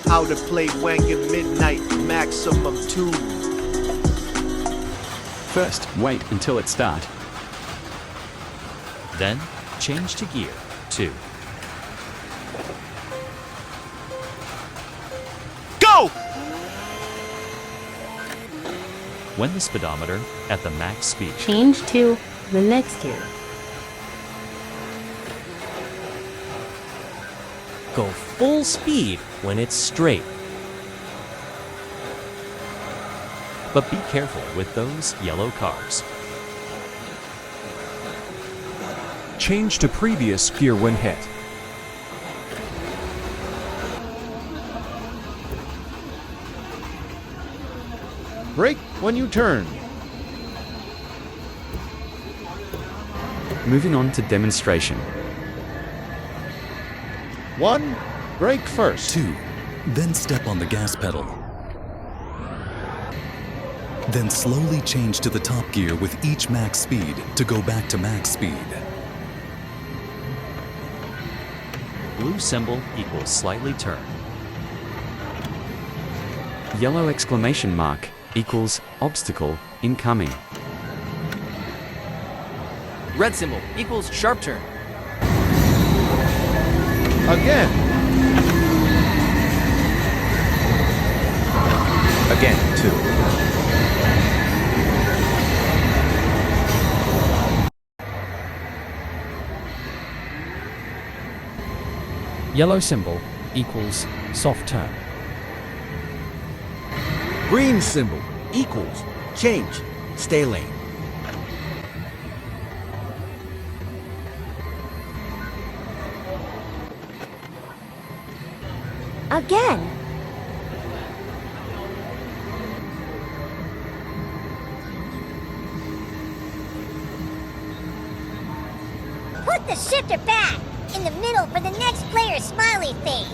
How to play Wangan Midnight Maximum 2. First, wait until it starts. Then, change to gear 2. Go! When the speedometer at the max speed, Change to the next gear. Go full speed when it's straight. but be careful with those yellow cars. Change to previous gear when hit. Brake when you turn. Moving on to demonstration. 1. Brake first. 2. Then step on the gas pedal. Then slowly change to the top gear with each max speed to go back to max speed. Blue symbol equals slightly turn. Yellow exclamation mark equals obstacle incoming. Red symbol equals sharp turn. Again. Again, 2. Yellow symbol equals soft turn. Green symbol equals change, stay lane. Again. Put the shifter back in the middle for the next player's smiley face.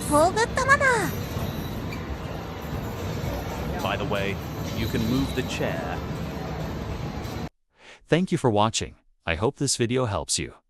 By the way, you can move the chair. Thank you for watching. I hope this video helps you.